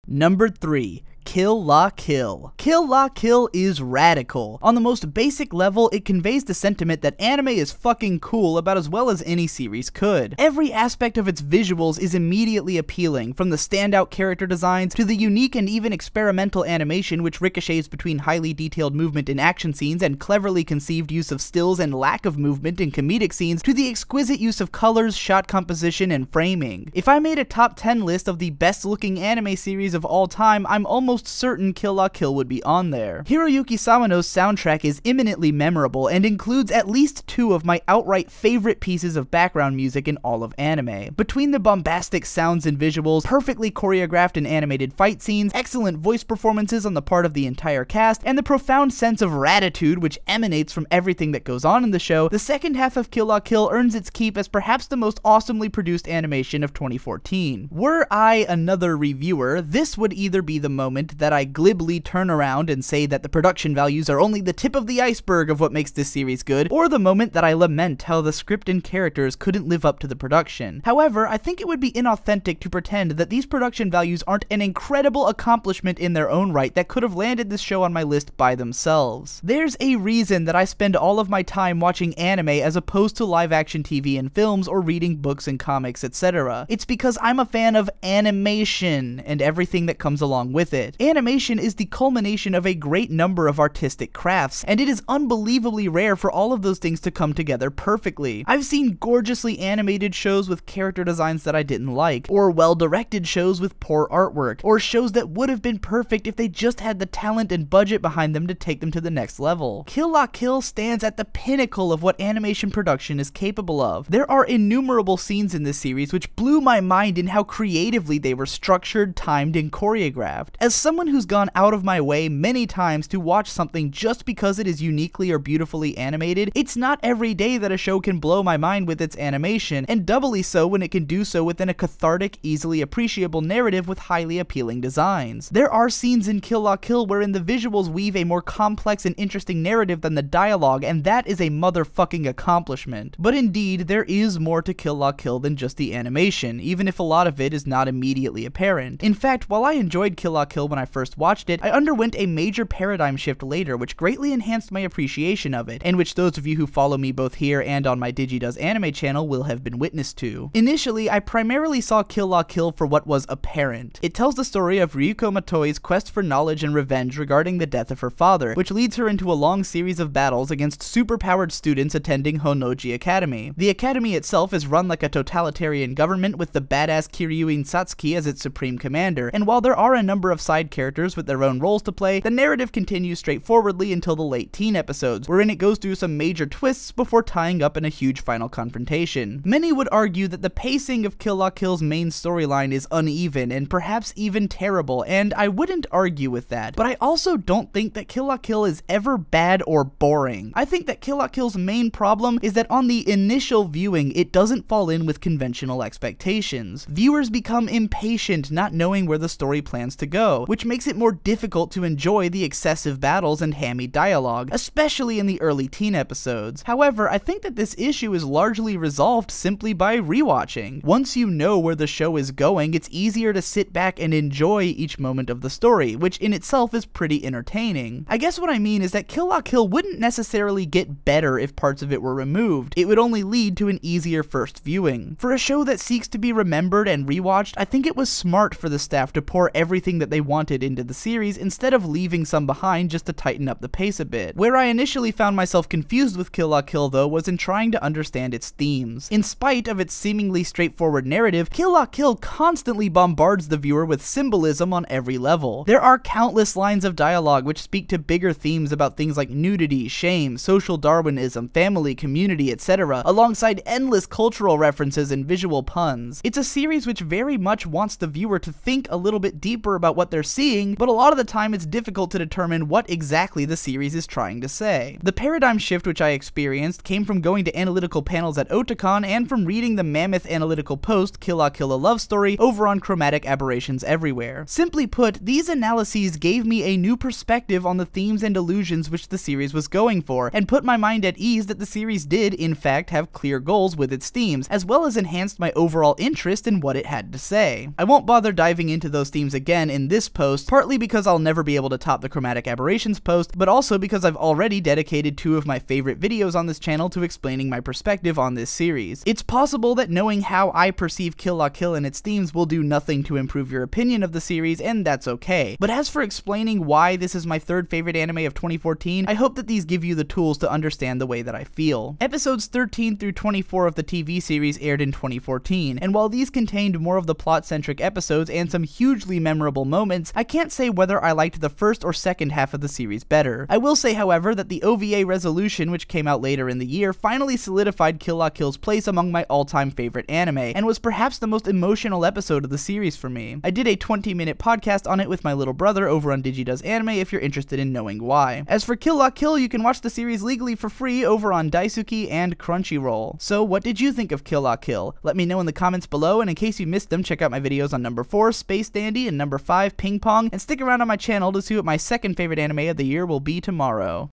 Number 3. Kill La Kill. Kill La Kill is radical. On the most basic level, it conveys the sentiment that anime is fucking cool about as well as any series could. Every aspect of its visuals is immediately appealing, from the standout character designs to the unique and even experimental animation which ricochets between highly detailed movement in action scenes and cleverly conceived use of stills and lack of movement in comedic scenes, to the exquisite use of colors, shot composition, and framing. If I made a top 10 list of the best looking anime series of all time, I'm almost certain Kill La Kill would be on there. Hiroyuki Sawano's soundtrack is eminently memorable and includes at least 2 of my outright favorite pieces of background music in all of anime. Between the bombastic sounds and visuals, perfectly choreographed and animated fight scenes, excellent voice performances on the part of the entire cast, and the profound sense of ratitude which emanates from everything that goes on in the show, the second half of Kill La Kill earns its keep as perhaps the most awesomely produced animation of 2014. Were I another reviewer, this would either be the moment that I glibly turn around and say that the production values are only the tip of the iceberg of what makes this series good, or the moment that I lament how the script and characters couldn't live up to the production. However, I think it would be inauthentic to pretend that these production values aren't an incredible accomplishment in their own right that could have landed this show on my list by themselves. There's a reason that I spend all of my time watching anime as opposed to live action TV and films or reading books and comics, etc. It's because I'm a fan of animation and everything that comes along with it. Animation is the culmination of a great number of artistic crafts, and it is unbelievably rare for all of those things to come together perfectly. I've seen gorgeously animated shows with character designs that I didn't like, or well-directed shows with poor artwork, or shows that would have been perfect if they just had the talent and budget behind them to take them to the next level. Kill La Kill stands at the pinnacle of what animation production is capable of. There are innumerable scenes in this series which blew my mind in how creatively they were structured, timed, and choreographed. As someone who's gone out of my way many times to watch something just because it is uniquely or beautifully animated, it's not every day that a show can blow my mind with its animation, and doubly so when it can do so within a cathartic, easily appreciable narrative with highly appealing designs. There are scenes in Kill La Kill wherein the visuals weave a more complex and interesting narrative than the dialogue, and that is a motherfucking accomplishment. But indeed, there is more to Kill La Kill than just the animation, even if a lot of it is not immediately apparent. In fact, while I enjoyed Kill La Kill when I first watched it, I underwent a major paradigm shift later which greatly enhanced my appreciation of it, and which those of you who follow me both here and on my DigiDoes Anime channel will have been witness to. Initially, I primarily saw Kill La Kill for what was apparent. It tells the story of Ryuko Matoi's quest for knowledge and revenge regarding the death of her father, which leads her into a long series of battles against superpowered students attending Honnoji Academy. The academy itself is run like a totalitarian government with the badass Kiryuin Satsuki as its supreme commander, and while there are a number of side characters with their own roles to play, the narrative continues straightforwardly until the late teen episodes, wherein it goes through some major twists before tying up in a huge final confrontation. Many would argue that the pacing of Kill La Kill's main storyline is uneven and perhaps even terrible, and I wouldn't argue with that, but I also don't think that Kill La Kill is ever bad or boring. I think that Kill La Kill's main problem is that on the initial viewing, it doesn't fall in with conventional expectations. Viewers become impatient not knowing where the story plans to go, which makes it more difficult to enjoy the excessive battles and hammy dialogue, especially in the early teen episodes. However, I think that this issue is largely resolved simply by rewatching. Once you know where the show is going, it's easier to sit back and enjoy each moment of the story, which in itself is pretty entertaining. I guess what I mean is that Kill La Kill wouldn't necessarily get better if parts of it were removed. It would only lead to an easier first viewing. For a show that seeks to be remembered and rewatched, I think it was smart for the staff to pour everything that they wanted into the series instead of leaving some behind just to tighten up the pace a bit. Where I initially found myself confused with Kill La Kill though was in trying to understand its themes. In spite of its seemingly straightforward narrative, Kill La Kill constantly bombards the viewer with symbolism on every level. There are countless lines of dialogue which speak to bigger themes about things like nudity, shame, social Darwinism, family, community, etc., alongside endless cultural references and visual puns. It's a series which very much wants the viewer to think a little bit deeper about what they're seeing, but a lot of the time it's difficult to determine what exactly the series is trying to say. The paradigm shift which I experienced came from going to analytical panels at Otakon and from reading the mammoth analytical post Kill La Kill a Love Story over on Chromatic Aberrations Everywhere. Simply put, these analyses gave me a new perspective on the themes and illusions which the series was going for, and put my mind at ease that the series did, in fact, have clear goals with its themes, as well as enhanced my overall interest in what it had to say. I won't bother diving into those themes again in this post, partly because I'll never be able to top the Chromatic Aberrations post, but also because I've already dedicated 2 of my favorite videos on this channel to explaining my perspective on this series. It's possible that knowing how I perceive Kill La Kill and its themes will do nothing to improve your opinion of the series, and that's okay. But as for explaining why this is my 3rd favorite anime of 2014, I hope that these give you the tools to understand the way that I feel. Episodes 13 through 24 of the TV series aired in 2014, and while these contained more of the plot-centric episodes and some hugely memorable moments, I can't say whether I liked the first or second half of the series better. I will say, however, that the OVA Resolution, which came out later in the year, finally solidified Kill La Kill's place among my all-time favorite anime, and was perhaps the most emotional episode of the series for me. I did a 20-minute podcast on it with my little brother over on DigiDoes Anime if you're interested in knowing why. As for Kill La Kill, you can watch the series legally for free over on Daisuki and Crunchyroll. So what did you think of Kill La Kill? Let me know in the comments below, and in case you missed them, check out my videos on number 4, Space Dandy, and number 5, Ping Pong, and stick around on my channel to see what my 2nd favorite anime of the year will be tomorrow.